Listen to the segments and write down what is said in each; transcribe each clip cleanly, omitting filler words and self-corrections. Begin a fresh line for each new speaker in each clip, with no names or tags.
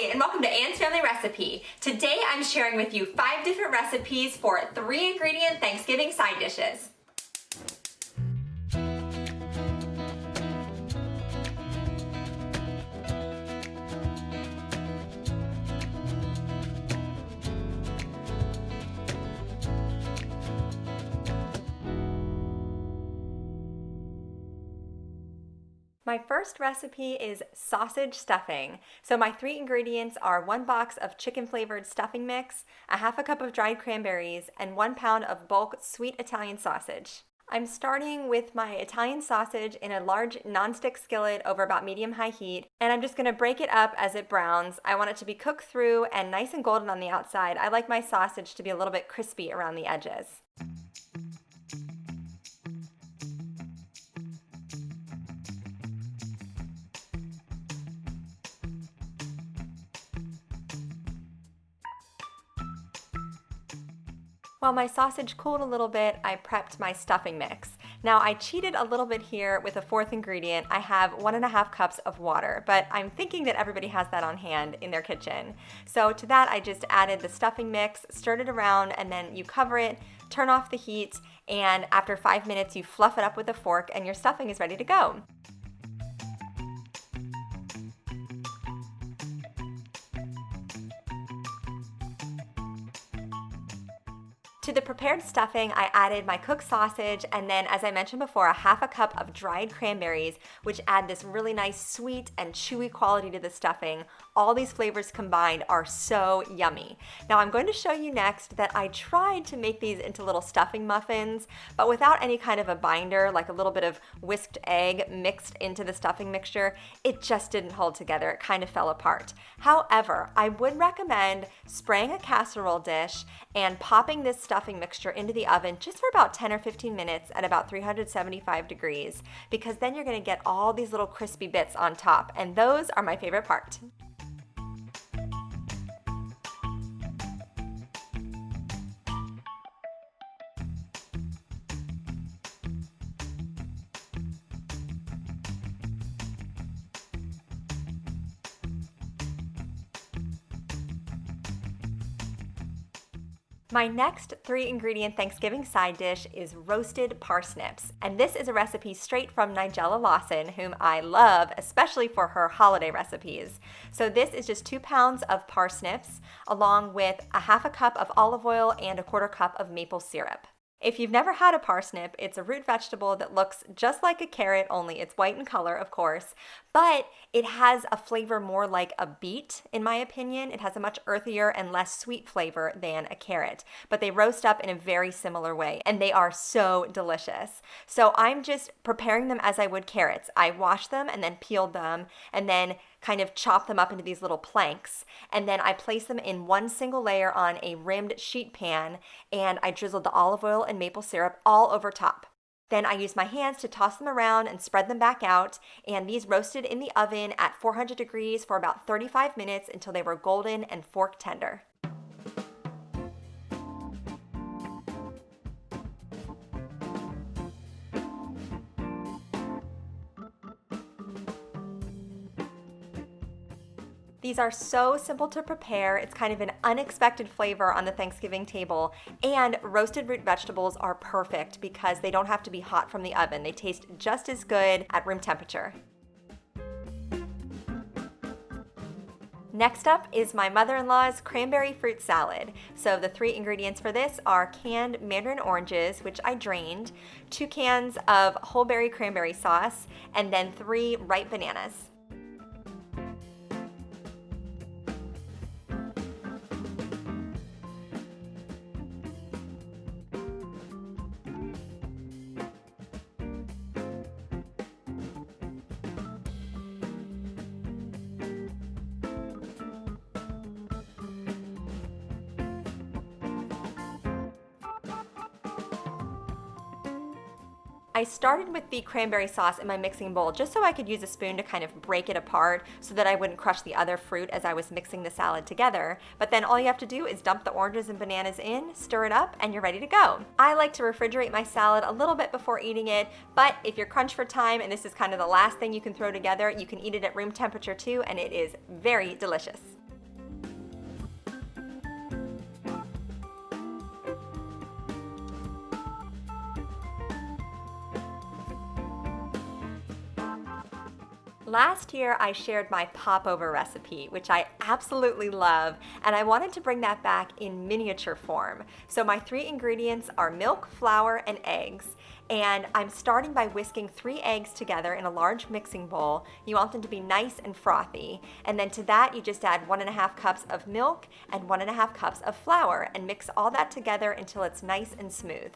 and welcome to Anne's Family Recipe. Today I'm sharing with you 5 different recipes for 3-ingredient Thanksgiving side dishes. My first recipe is sausage stuffing. So my 3 ingredients are 1 box of chicken flavored stuffing mix, a half a cup of dried cranberries, and 1 pound of bulk sweet Italian sausage. I'm starting with my Italian sausage in a large nonstick skillet over about medium-high heat, and I'm just going to break it up as it browns. I want it to be cooked through and nice and golden on the outside. I like my sausage to be a little bit crispy around the edges. While my sausage cooled a little bit, I prepped my stuffing mix. Now I cheated a little bit here with a 4th ingredient. I have 1.5 cups of water, but I'm thinking that everybody has that on hand in their kitchen. So to that I just added the stuffing mix, stirred it around, and then you cover it, turn off the heat, and after 5 minutes you fluff it up with a fork and your stuffing is ready to go. To the prepared stuffing, I added my cooked sausage and then, as I mentioned before, a half a cup of dried cranberries, which add this really nice sweet and chewy quality to the stuffing. All these flavors combined are so yummy. Now I'm going to show you next that I tried to make these into little stuffing muffins, but without any kind of a binder, like a little bit of whisked egg mixed into the stuffing mixture, it just didn't hold together. It kind of fell apart. However, I would recommend spraying a casserole dish and popping this stuffing mixture into the oven just for about 10 or 15 minutes at about 375 degrees, because then you're going to get all these little crispy bits on top, and those are my favorite part. My next 3-ingredient Thanksgiving side dish is roasted parsnips, and this is a recipe straight from Nigella Lawson, whom I love, especially for her holiday recipes. So this is just 2 pounds of parsnips, along with a half a cup of olive oil and a 1/4 cup of maple syrup. If you've never had a parsnip, it's a root vegetable that looks just like a carrot, only it's white in color, of course, but it has a flavor more like a beet, in my opinion. It has a much earthier and less sweet flavor than a carrot, but they roast up in a very similar way, and they are so delicious. So I'm just preparing them as I would carrots. I washed them and then peeled them, and then kind of chop them up into these little planks, and then I place them in one single layer on a rimmed sheet pan, and I drizzled the olive oil and maple syrup all over top. Then I used my hands to toss them around and spread them back out, and these roasted in the oven at 400 degrees for about 35 minutes until they were golden and fork tender. These are so simple to prepare. It's kind of an unexpected flavor on the Thanksgiving table, and roasted root vegetables are perfect because they don't have to be hot from the oven. They taste just as good at room temperature. Next up is my mother-in-law's cranberry fruit salad. So the 3 ingredients for this are canned mandarin oranges, which I drained, 2 cans of whole berry cranberry sauce, and then 3 ripe bananas. I started with the cranberry sauce in my mixing bowl just so I could use a spoon to kind of break it apart so that I wouldn't crush the other fruit as I was mixing the salad together. But then all you have to do is dump the oranges and bananas in, stir it up, and you're ready to go. I like to refrigerate my salad a little bit before eating it, but if you're crunched for time and this is kind of the last thing you can throw together, you can eat it at room temperature too, and it is very delicious. Last year, I shared my popover recipe, which I absolutely love, and I wanted to bring that back in miniature form. So my 3 ingredients are milk, flour, and eggs. And I'm starting by whisking 3 eggs together in a large mixing bowl. You want them to be nice and frothy. And then to that, you just add 1.5 cups of milk and 1.5 cups of flour and mix all that together until it's nice and smooth.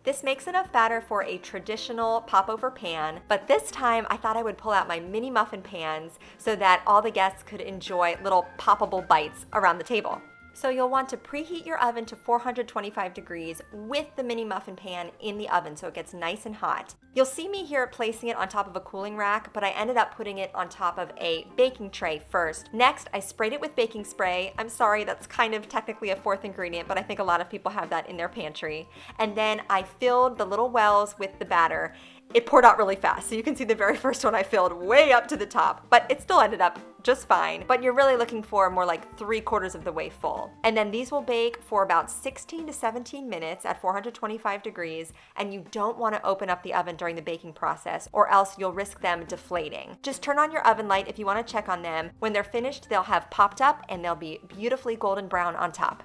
This makes enough batter for a traditional popover pan, but this time I thought I would pull out my mini muffin pans so that all the guests could enjoy little poppable bites around the table. So you'll want to preheat your oven to 425 degrees with the mini muffin pan in the oven so it gets nice and hot. You'll see me here placing it on top of a cooling rack, but I ended up putting it on top of a baking tray first. Next, I sprayed it with baking spray. I'm sorry, that's kind of technically a 4th ingredient, but I think a lot of people have that in their pantry. And then I filled the little wells with the batter. It poured out really fast, so you can see the very first one I filled way up to the top, but it still ended up just fine. But you're really looking for more like 3/4 of the way full. And then these will bake for about 16 to 17 minutes at 425 degrees, and you don't want to open up the oven during the baking process or else you'll risk them deflating. Just turn on your oven light if you want to check on them. When they're finished, they'll have popped up and they'll be beautifully golden brown on top.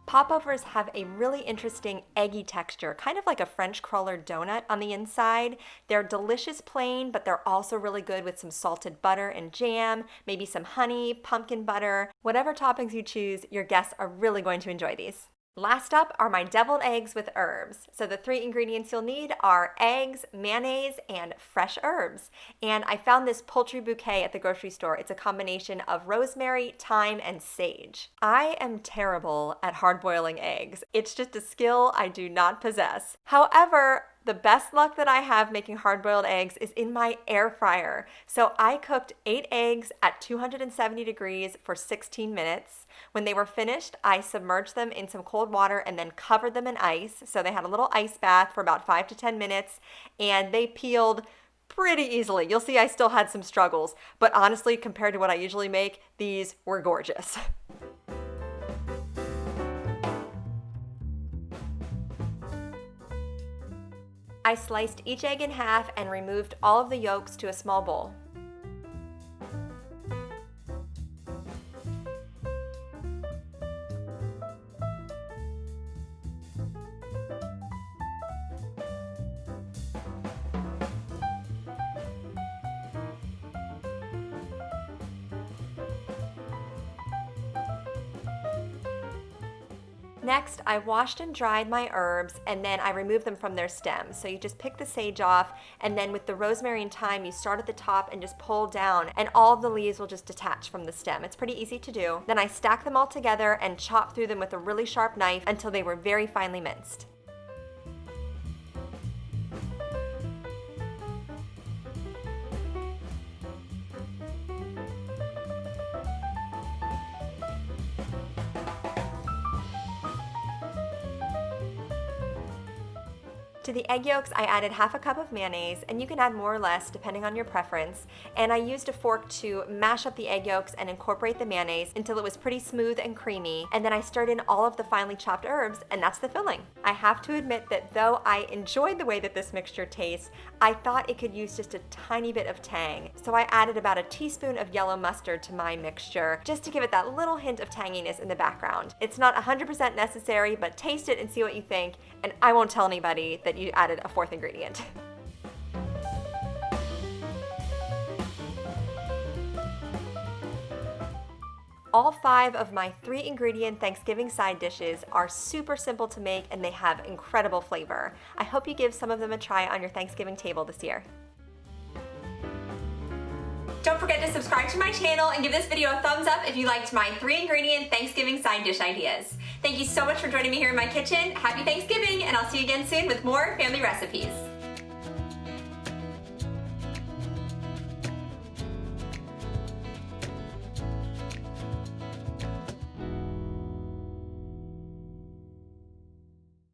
Popovers have a really interesting eggy texture, kind of like a French cruller donut on the inside. They're delicious plain, but they're also really good with some salted butter and jam, maybe some honey, pumpkin butter. Whatever toppings you choose, your guests are really going to enjoy these. Last up are my deviled eggs with herbs. So the 3 ingredients you'll need are eggs, mayonnaise, and fresh herbs. And I found this poultry bouquet at the grocery store. It's a combination of rosemary, thyme, and sage. I am terrible at hard-boiling eggs. It's just a skill I do not possess. However, the best luck that I have making hard-boiled eggs is in my air fryer. So I cooked 8 eggs at 270 degrees for 16 minutes. When they were finished, I submerged them in some cold water and then covered them in ice. So they had a little ice bath for about 5 to 10 minutes, and they peeled pretty easily. You'll see I still had some struggles, but honestly, compared to what I usually make, these were gorgeous. I sliced each egg in half and removed all of the yolks to a small bowl. Next, I washed and dried my herbs, and then I removed them from their stems. So you just pick the sage off, and then with the rosemary and thyme, you start at the top and just pull down, and all of the leaves will just detach from the stem. It's pretty easy to do. Then I stack them all together and chop through them with a really sharp knife until they were very finely minced. To the egg yolks, I added 1/2 cup of mayonnaise, and you can add more or less depending on your preference. And I used a fork to mash up the egg yolks and incorporate the mayonnaise until it was pretty smooth and creamy. And then I stirred in all of the finely chopped herbs, and that's the filling. I have to admit that though I enjoyed the way that this mixture tastes, I thought it could use just a tiny bit of tang. So I added about a teaspoon of yellow mustard to my mixture, just to give it that little hint of tanginess in the background. It's not 100% necessary, but taste it and see what you think, and I won't tell anybody that you added a 4th ingredient. All 5 of my 3 ingredient Thanksgiving side dishes are super simple to make, and they have incredible flavor. I hope you give some of them a try on your Thanksgiving table this year. Don't forget to subscribe to my channel and give this video a thumbs up if you liked my 3-ingredient Thanksgiving side dish ideas. Thank you so much for joining me here in my kitchen. Happy Thanksgiving, and I'll see you again soon with more family recipes.